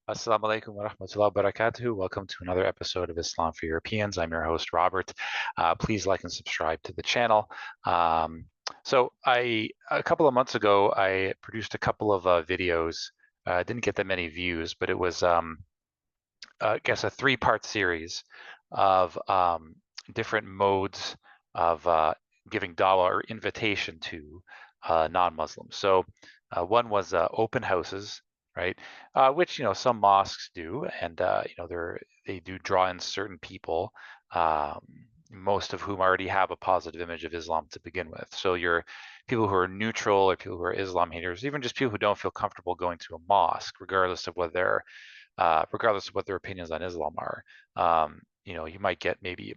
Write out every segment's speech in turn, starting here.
Assalamu alaikum wa rahmatullahi wa barakatuhu. Welcome to another episode of Islam for Europeans. I'm your host, Robert. Please like and subscribe to the channel. A couple of months ago, I produced a couple of videos. Didn't get that many views, but it was, I guess, a three-part series of different modes of giving dawah or invitation to non-Muslims. So one was open houses, right? Which some mosques do, and they do draw in certain people, um, most of whom already have a positive image of Islam to begin with. So you're people who are neutral or people who are Islam haters, even just people who don't feel comfortable going to a mosque, regardless of what their opinions on Islam are. You might get maybe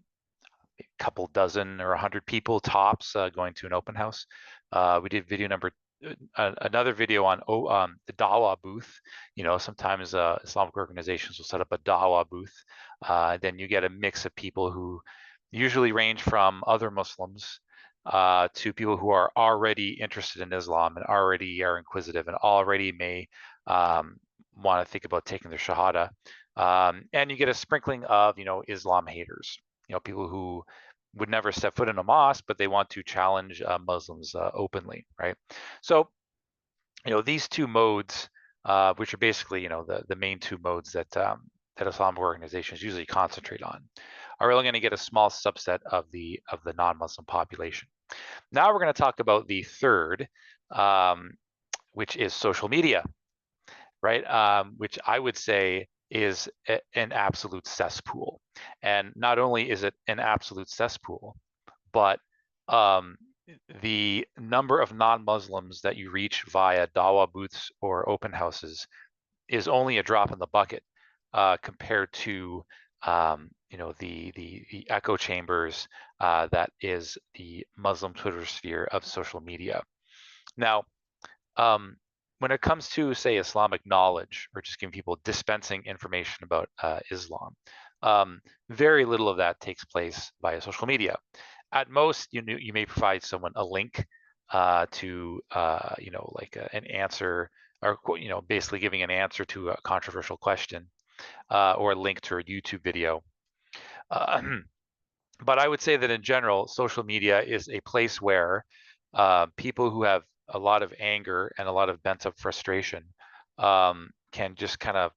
a couple dozen or 100 people tops going to an open house. We did another video on the Dawah booth. Sometimes Islamic organizations will set up a Dawah booth. Then you get a mix of people who usually range from other Muslims to people who are already interested in Islam and already are inquisitive and already may want to think about taking their Shahada. And you get a sprinkling of, Islam haters, people who would never step foot in a mosque, but they want to challenge Muslims openly, right? So, these two modes, which are basically, the main two modes that Islamic organizations usually concentrate on, are only going to get a small subset of the non-Muslim population. Now we're going to talk about the third, which is social media, right? Which I would say is an absolute cesspool. And not only is it an absolute cesspool, but um, the number of non-Muslims that you reach via dawah booths or open houses is only a drop in the bucket compared to the echo chambers that is the Muslim Twitter sphere of social media. Now, when it comes to, say, Islamic knowledge or just giving people dispensing information about Islam, very little of that takes place via social media. At most, you may provide someone a link to, an answer, or basically giving an answer to a controversial question, or a link to a YouTube video. But I would say that in general, social media is a place where people who have a lot of anger and a lot of bent up frustration can just kind of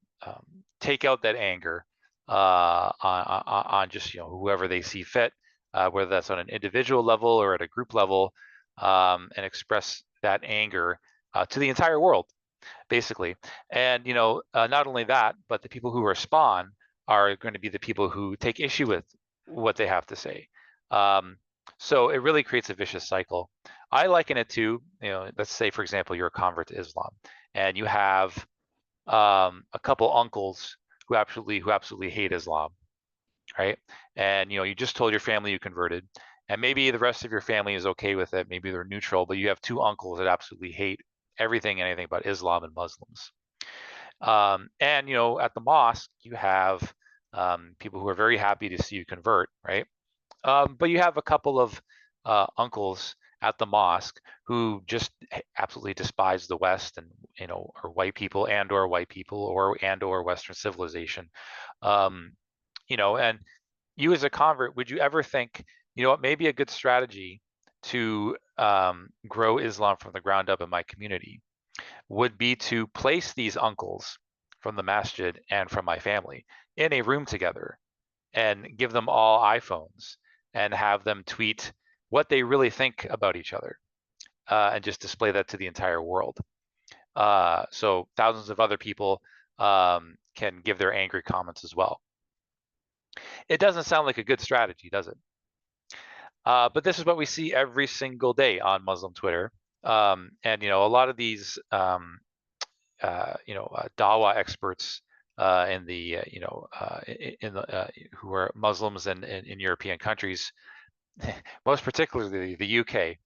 take out that anger on just whoever they see fit, whether that's on an individual level or at a group level, and express that anger to the entire world, basically. And not only that, but the people who respond are going to be the people who take issue with what they have to say. So it really creates a vicious cycle. I liken it to, let's say, for example, you're a convert to Islam, and you have a couple uncles who absolutely hate Islam, right? And you just told your family you converted, and maybe the rest of your family is okay with it. Maybe they're neutral, but you have two uncles that absolutely hate everything and anything about Islam and Muslims. And at the mosque, you have people who are very happy to see you convert, right? But you have a couple of uncles at the mosque who just absolutely despise the West and or white people or Western civilization. And you as a convert, would you ever think, what may be a good strategy to grow Islam from the ground up in my community would be to place these uncles from the masjid and from my family in a room together and give them all iPhones and have them tweet what they really think about each other, and just display that to the entire world. So thousands of other people can give their angry comments as well. It doesn't sound like a good strategy, does it? But this is what we see every single day on Muslim Twitter. And a lot of these Dawah experts in the who are Muslims and in European countries, most particularly the UK,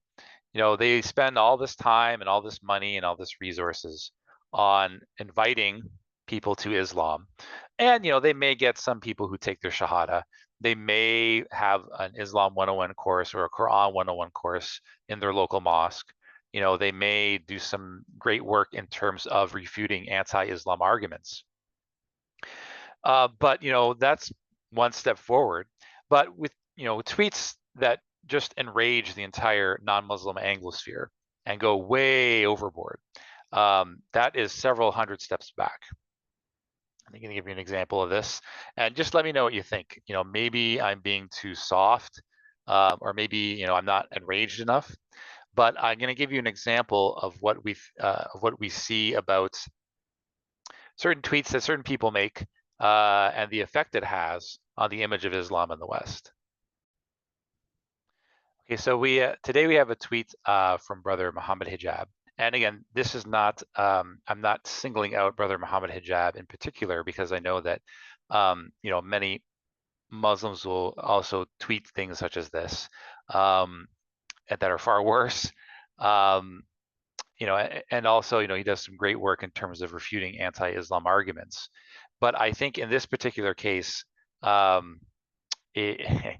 they spend all this time and all this money and all this resources on inviting people to Islam. And they may get some people who take their Shahada. They may have an Islam 101 course or a Quran 101 course in their local mosque. They may do some great work in terms of refuting anti-Islam arguments. But that's one step forward. But with tweets that just enrage the entire non-Muslim Anglosphere and go way overboard, that is several hundred steps back. I'm going to give you an example of this, and just let me know what you think. Maybe I'm being too soft, or maybe I'm not enraged enough. But I'm going to give you an example of what we see about certain tweets that certain people make, and the effect it has on the image of Islam in the West. Okay, so today we have a tweet from Brother Muhammad Hijab. And again, this is not, I'm not singling out Brother Muhammad Hijab in particular, because I know that, many Muslims will also tweet things such as this, and that are far worse. Um, and also, he does some great work in terms of refuting anti-Islam arguments. But I think in this particular case, um, it,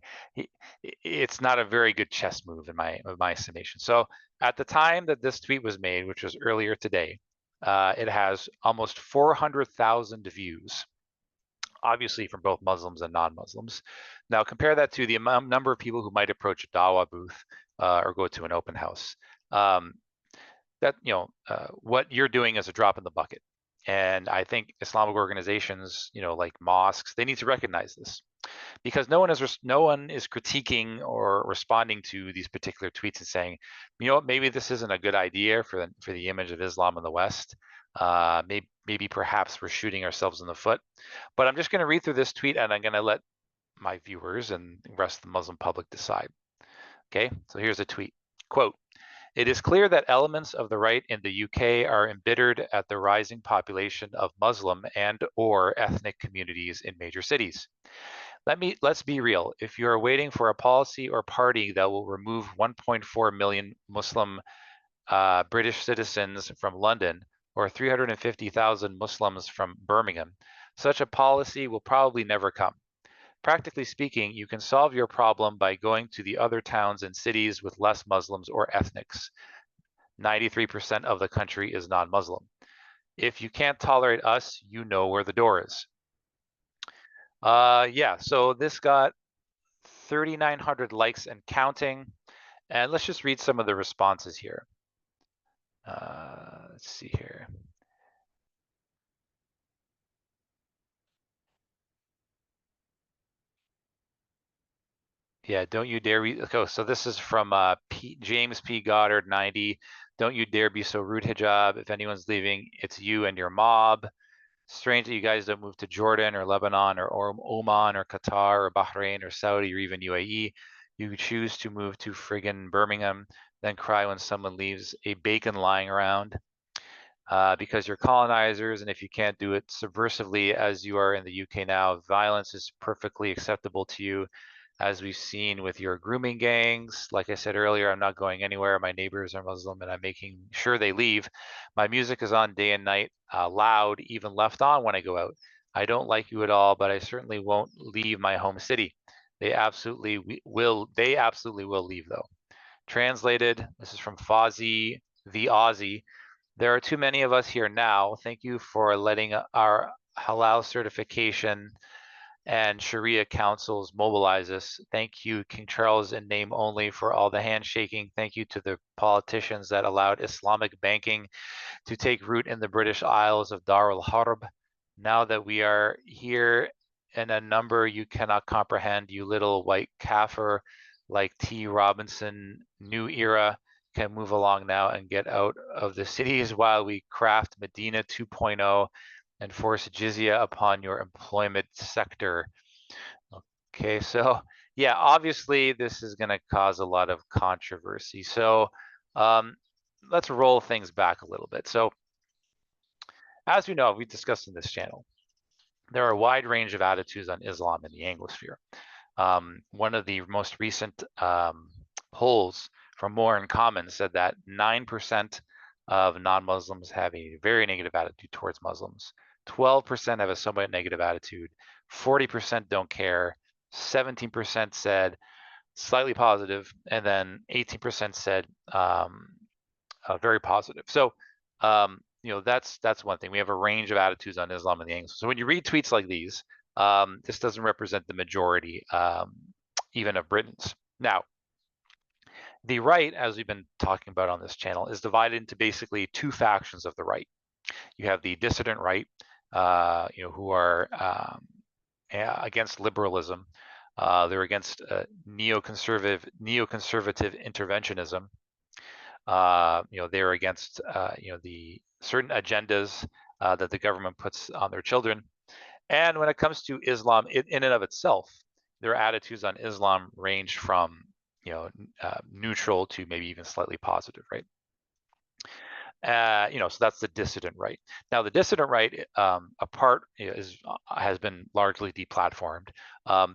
it's not a very good chess move in my estimation. So at the time that this tweet was made, which was earlier today, it has almost 400,000 views, obviously from both Muslims and non-Muslims. Now compare that to the number of people who might approach a Dawah booth or go to an open house. That what you're doing is a drop in the bucket. And I think Islamic organizations, like mosques, they need to recognize this, because no one is critiquing or responding to these particular tweets and saying, maybe this isn't a good idea for the image of Islam in the West. Maybe perhaps we're shooting ourselves in the foot. But I'm just going to read through this tweet, and I'm going to let my viewers and the rest of the Muslim public decide. Okay, so here's a tweet. Quote, "It is clear that elements of the right in the UK are embittered at the rising population of Muslim and/or ethnic communities in major cities. Let's be real. If you are waiting for a policy or party that will remove 1.4 million Muslim British citizens from London or 350,000 Muslims from Birmingham, such a policy will probably never come. Practically speaking, you can solve your problem by going to the other towns and cities with less Muslims or ethnics. 93% of the country is non-Muslim. If you can't tolerate us, you know where the door is." Yeah, so this got 3,900 likes and counting. And let's just read some of the responses here. Let's see here. Yeah, don't you dare be. Okay, so this is from James P. Goddard 90. "Don't you dare be so rude, Hijab. If anyone's leaving, it's you and your mob. Strange that you guys don't move to Jordan or Lebanon or Oman or Qatar or Bahrain or Saudi or even UAE. You choose to move to friggin' Birmingham, then cry when someone leaves a bacon lying around. Because you're colonizers, and if you can't do it subversively as you are in the UK now, violence is perfectly acceptable to you, as we've seen with your grooming gangs. Like I said earlier, I'm not going anywhere. My neighbors are Muslim, and I'm making sure they leave. My music is on day and night, loud, even left on when I go out. I don't like you at all, but I certainly won't leave my home city. They absolutely will. They absolutely will leave, though." Translated, this is from Fozzie the Aussie. "There are too many of us here now. Thank you for letting our halal certification and Sharia councils mobilize us. Thank you, King Charles, in name only, for all the handshaking. Thank you to the politicians that allowed Islamic banking to take root in the British Isles of Dar al Harb. Now that we are here in a number you cannot comprehend, you little white kafir like T. Robinson, New Era, can move along now and get out of the cities while we craft Medina 2.0 and force jizya upon your employment sector." Okay, so yeah, obviously this is going to cause a lot of controversy. So let's roll things back a little bit. So as we know, we discussed in this channel, there are a wide range of attitudes on Islam in the Anglosphere. One of the most recent polls from More in Common said that 9% of non-Muslims have a very negative attitude towards Muslims. 12% have a somewhat negative attitude. 40% don't care. 17% said slightly positive, and then 18% said very positive. So, that's one thing. We have a range of attitudes on Islam and the Anglo. So when you read tweets like these, this doesn't represent the majority, even of Britons. Now, the right, as we've been talking about on this channel, is divided into basically two factions of the right. You have the dissident right, who are against liberalism. They're against neoconservative interventionism. They're against the certain agendas that the government puts on their children. And when it comes to Islam in and of itself, their attitudes on Islam range from neutral to maybe even slightly positive, right? So that's the dissident right. Now, the dissident right, has been largely deplatformed.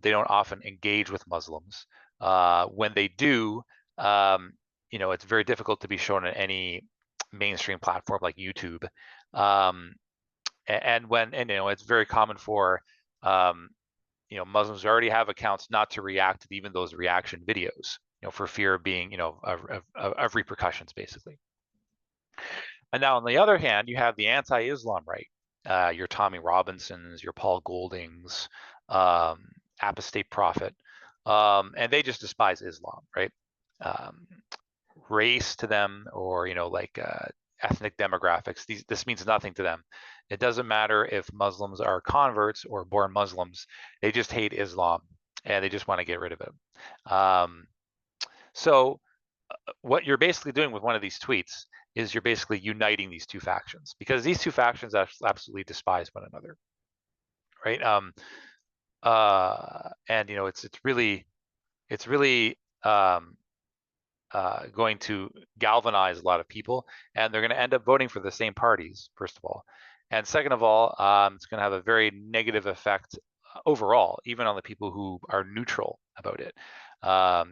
They don't often engage with Muslims. When they do, it's very difficult to be shown on any mainstream platform like YouTube. It's very common for Muslims who already have accounts not to react to even those reaction videos, for fear of being, of repercussions, basically. And now, on the other hand, you have the anti-Islam right, your Tommy Robinsons, your Paul Goldings, apostate prophet, and they just despise Islam, right? Race to them, or ethnic demographics, this means nothing to them. It doesn't matter if Muslims are converts or born Muslims; they just hate Islam and they just want to get rid of it. So what you're basically doing with one of these tweets is you're basically uniting these two factions, because these two factions absolutely despise one another, right? And it's really going to galvanize a lot of people, and they're going to end up voting for the same parties, first of all, and second of all, it's going to have a very negative effect overall, even on the people who are neutral about it. I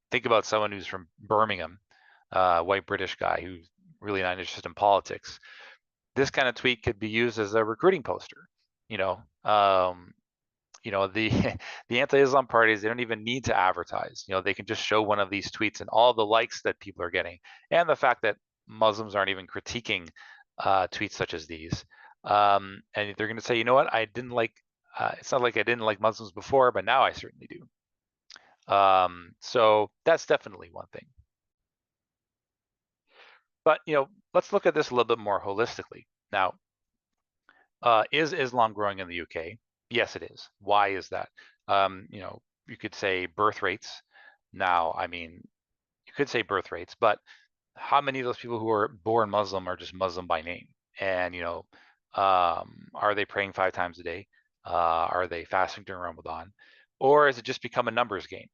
think about someone who's from Birmingham, white British guy who's really not interested in politics. This kind of tweet could be used as a recruiting poster. The the anti-Islam parties, they don't even need to advertise. They can just show one of these tweets and all the likes that people are getting, and the fact that Muslims aren't even critiquing tweets such as these. And they're going to say, you know what, I didn't like. It's not like I didn't like Muslims before, but now I certainly do. So that's definitely one thing. But let's look at this a little bit more holistically. Now, is Islam growing in the UK? Yes, it is. Why is that? You could say birth rates. Now, I mean, you could say birth rates, but how many of those people who are born Muslim are just Muslim by name? And are they praying 5 times a day? Are they fasting during Ramadan? Or has it just become a numbers game?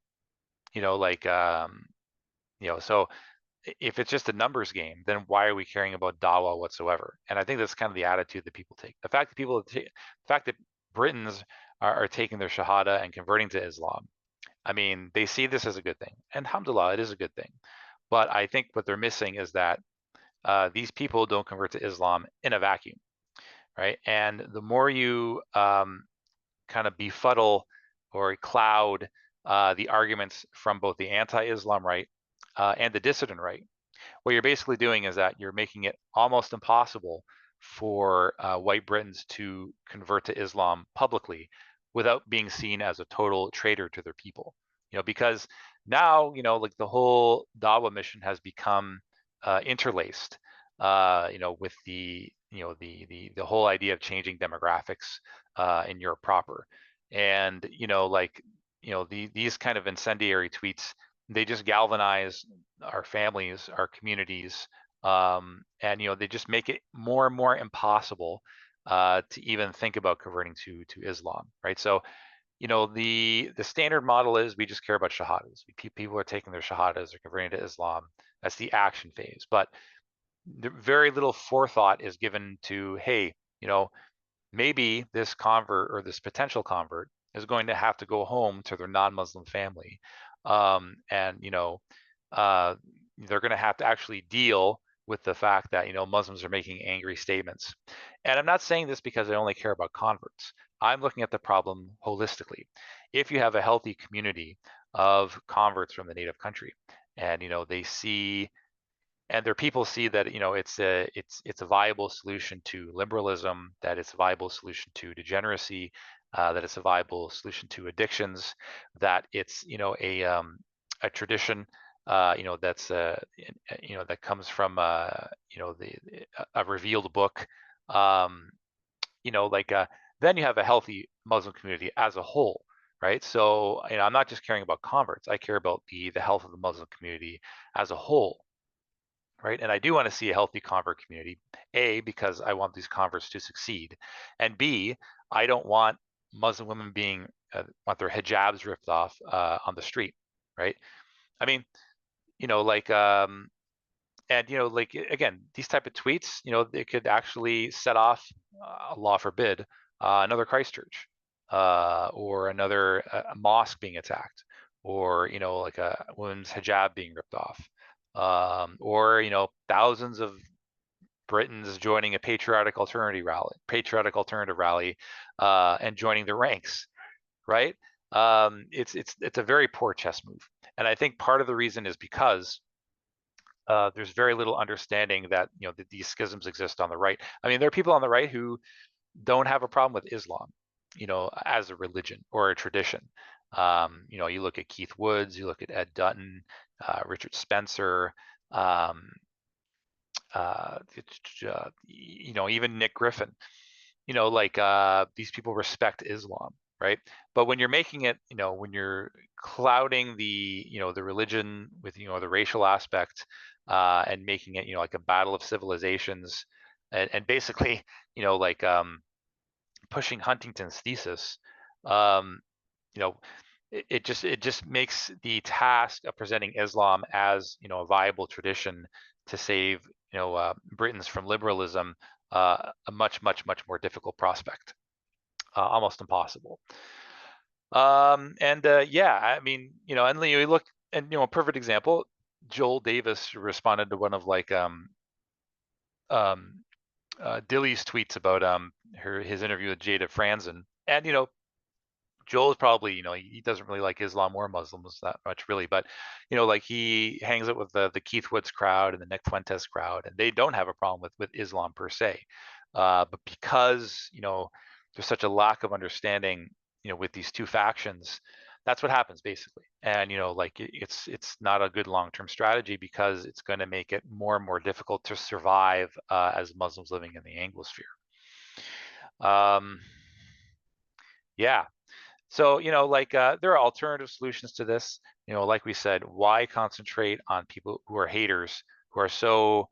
So if it's just a numbers game, then why are we caring about Dawah whatsoever? And I think that's kind of the attitude that people take. The fact that Britons are taking their Shahada and converting to Islam, I mean, they see this as a good thing. And alhamdulillah, it is a good thing. But I think what they're missing is that these people don't convert to Islam in a vacuum, right? And the more you kind of befuddle or cloud the arguments from both the anti-Islam right and the dissident right, what you're basically doing is that you're making it almost impossible for white Britons to convert to Islam publicly without being seen as a total traitor to their people. Because now, like the whole Dawah mission has become interlaced, with the whole idea of changing demographics in Europe proper. And, these kind of incendiary tweets, they just galvanize our families, our communities, and they just make it more and more impossible to even think about converting to Islam, right? So, the standard model is we just care about shahadas. People are taking their shahadas, they're converting to Islam. That's the action phase, but very little forethought is given to, hey, maybe this convert or this potential convert is going to have to go home to their non-Muslim family, and they're going to have to actually deal with the fact that Muslims are making angry statements. And I'm not saying this because I only care about converts. I'm looking at the problem holistically. If you have a healthy community of converts from the native country, and they see and their people see that it's a viable solution to liberalism, that it's a viable solution to degeneracy, that it's a viable solution to addictions, that it's a tradition that's that comes from a revealed book. um, like then you have a healthy Muslim community as a whole, right? So I'm not just caring about converts. I care about the health of the Muslim community as a whole, right? And I do want to see a healthy convert community, A, because I want these converts to succeed, and B, I don't want Muslim women being want their hijabs ripped off on the street, right? I mean, like again, these type of tweets, they could actually set off, Allah forbid, another Christchurch, or another mosque being attacked, or like a women's hijab being ripped off, or thousands of Britons joining a patriotic alternative rally, and joining the ranks, right? It's a very poor chess move, and I think part of the reason is because there's very little understanding that that these schisms exist on the right. I mean, there are people on the right who don't have a problem with Islam, as a religion or a tradition. You look at Keith Woods, you look at Ed Dutton, Richard Spencer, um, even Nick Griffin. These people respect Islam, right? But when you're making it, when you're clouding the religion with the racial aspect, and making it like a battle of civilizations, and basically like pushing Huntington's thesis, um, you know it just makes the task of presenting Islam as a viable tradition to save Britons from liberalism, a much much much more difficult prospect, almost impossible. And yeah, I mean, and you look, and a perfect example, Joel Davis responded to one of like um Dilly's tweets about his interview with Jada Franzen, and Joel is probably, he doesn't really like Islam or Muslims that much, really, but like he hangs out with the Keith Woods crowd and the Nick Fuentes crowd, and they don't have a problem with Islam per se, but because there's such a lack of understanding, with these two factions, that's what happens basically, and like it's not a good long-term strategy because it's going to make it more and more difficult to survive as Muslims living in the Anglosphere. Yeah. So, there are alternative solutions to this. Like we said, why concentrate on people who are haters, who are so,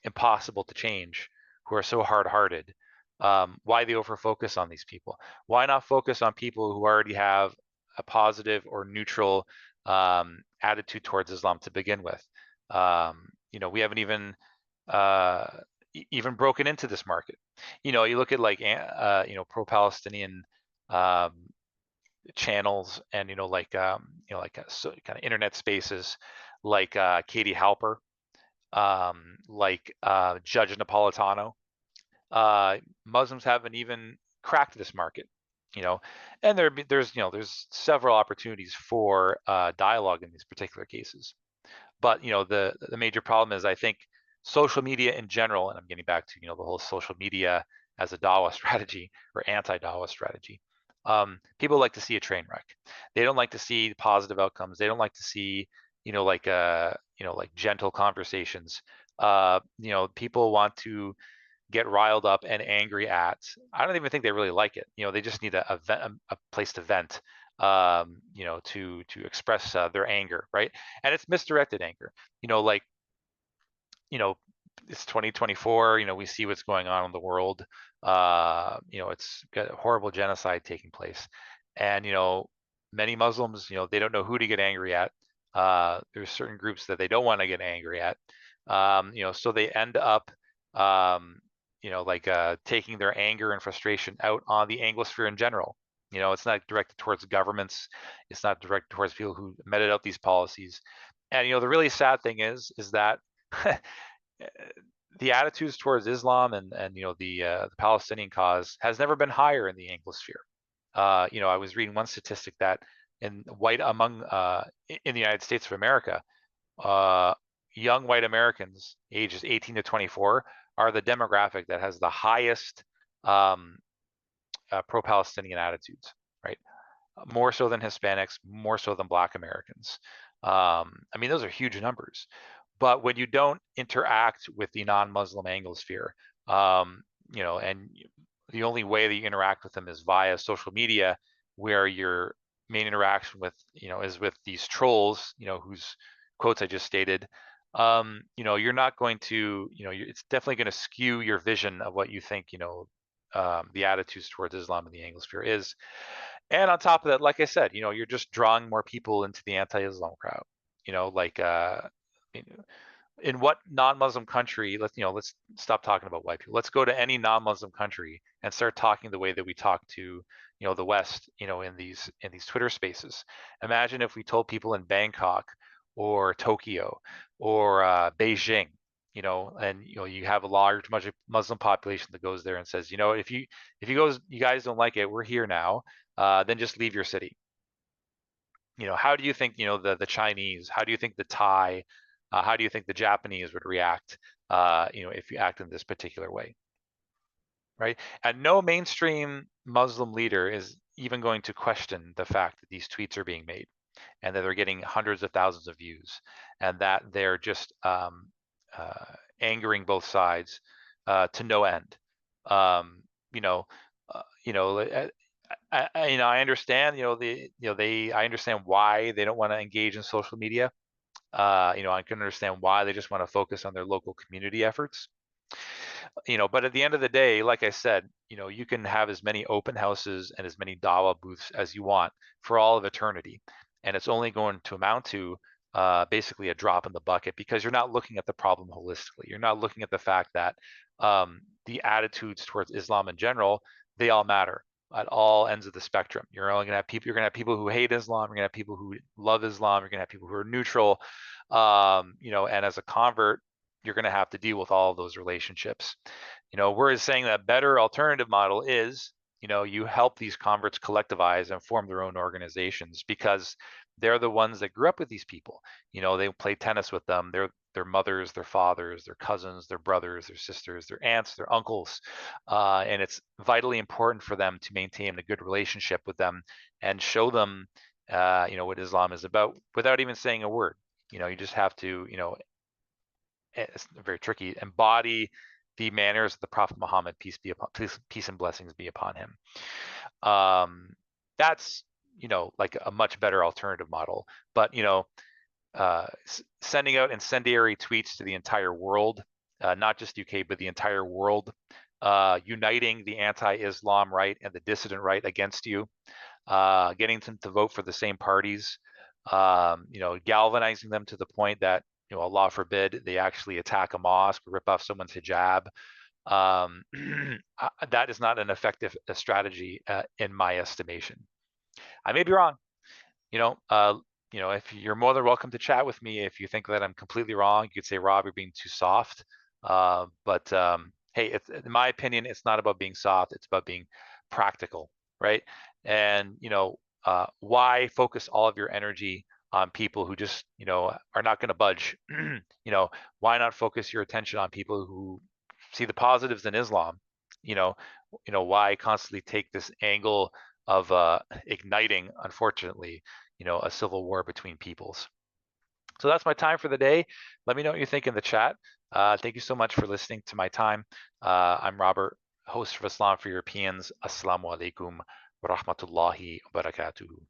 impossible to change, who are so hard-hearted? Why the over-focus on these people? Why not focus on people who already have a positive or neutral attitude towards Islam to begin with? We haven't uh, even broken into this market. You look at like pro-Palestinian um, channels, and so kind of internet spaces like Katie Halper, like Judge Napolitano. Muslims haven't even cracked this market, and there's several opportunities for dialogue in these particular cases. But the major problem is, I think, social media in general, and I'm getting back to the whole social media as a Dawah strategy or anti-Dawah strategy. People like to see a train wreck. They don't like to see positive outcomes. They don't like to see like gentle conversations. People want to get riled up and angry at. I don't even think they really like it. They just need a place to vent, to express their anger, right? And it's misdirected anger. Like you know, it's 2024. We see what's going on in the world. It's got horrible genocide taking place, and many Muslims, they don't know who to get angry at. There's certain groups that they don't want to get angry at. So they end up, taking their anger and frustration out on the Anglosphere in general. It's not directed towards governments. It's not directed towards people who meted out these policies. And the really sad thing is that the attitudes towards Islam and the Palestinian cause has never been higher in the Anglosphere. I was reading one statistic that in the United States of America, young white Americans ages 18 to 24 are the demographic that has the highest um, pro-Palestinian attitudes, right? More so than Hispanics, more so than Black Americans. I mean, those are huge numbers. But when you don't interact with the non-Muslim Anglosphere, um, and the only way that you interact with them is via social media, where your main interaction with, is with these trolls, whose quotes I just stated. You're not going to, it's definitely going to skew your vision of what you think, the attitudes towards Islam in the Anglosphere is. And on top of that, like I said, you're just drawing more people into the anti-Islam crowd. Like in what non-Muslim country, let's stop talking about white people. Let's go to any non-Muslim country and start talking the way that we talk to, the West, in these Twitter spaces. Imagine if we told people in Bangkok or Tokyo or Beijing, and you have a large Muslim population that goes there and says, if you guys don't like it, we're here now. Then just leave your city. How do you think, the Chinese, how do you think the Thai, how do you think the Japanese would react, if you act in this particular way, right? And no mainstream Muslim leader is even going to question the fact that these tweets are being made and that they're getting hundreds of thousands of views and that they're just angering both sides to no end. Um, you know, you know, I understand, I understand why they don't want to engage in social media. I can understand why they just want to focus on their local community efforts. But at the end of the day, like I said, you can have as many open houses and as many Dawah booths as you want for all of eternity. And it's only going to amount to basically a drop in the bucket because you're not looking at the problem holistically. You're not looking at the fact that the attitudes towards Islam in general, they all matter at all ends of the spectrum. You're only gonna have people. You're gonna have people who hate Islam. You're gonna have people who love Islam. You're gonna have people who are neutral. And as a convert, you're going to have to deal with all of those relationships. We're saying that better alternative model is, you help these converts collectivize and form their own organizations because they're the ones that grew up with these people. They play tennis with them. Their mothers, their fathers, their cousins, their brothers, their sisters, their aunts, their uncles. And it's vitally important for them to maintain a good relationship with them and show them, what Islam is about without even saying a word. You just have to, it's very tricky, embody the manners of the Prophet Muhammad, peace and blessings be upon him. That's, like a much better alternative model. But, sending out incendiary tweets to the entire world, not just UK, but the entire world, uniting the anti-Islam right and the dissident right against you, getting them to vote for the same parties, galvanizing them to the point that, Allah forbid, they actually attack a mosque or rip off someone's hijab. That is not an effective strategy in my estimation. I may be wrong. If you're more than welcome to chat with me, if you think that I'm completely wrong, you could say, Rob, you're being too soft. But hey, in my opinion, it's not about being soft. It's about being practical, right? And why focus all of your energy on people who just are not going to budge? Why not focus your attention on people who see the positives in Islam? Why constantly take this angle of igniting, unfortunately, a civil war between peoples? So that's my time for the day. Let me know what you think in the chat. Thank you so much for listening to my time. I'm Robert, host of Islam for Europeans. Assalamu alaikum wa rahmatullahi wa barakatuhu.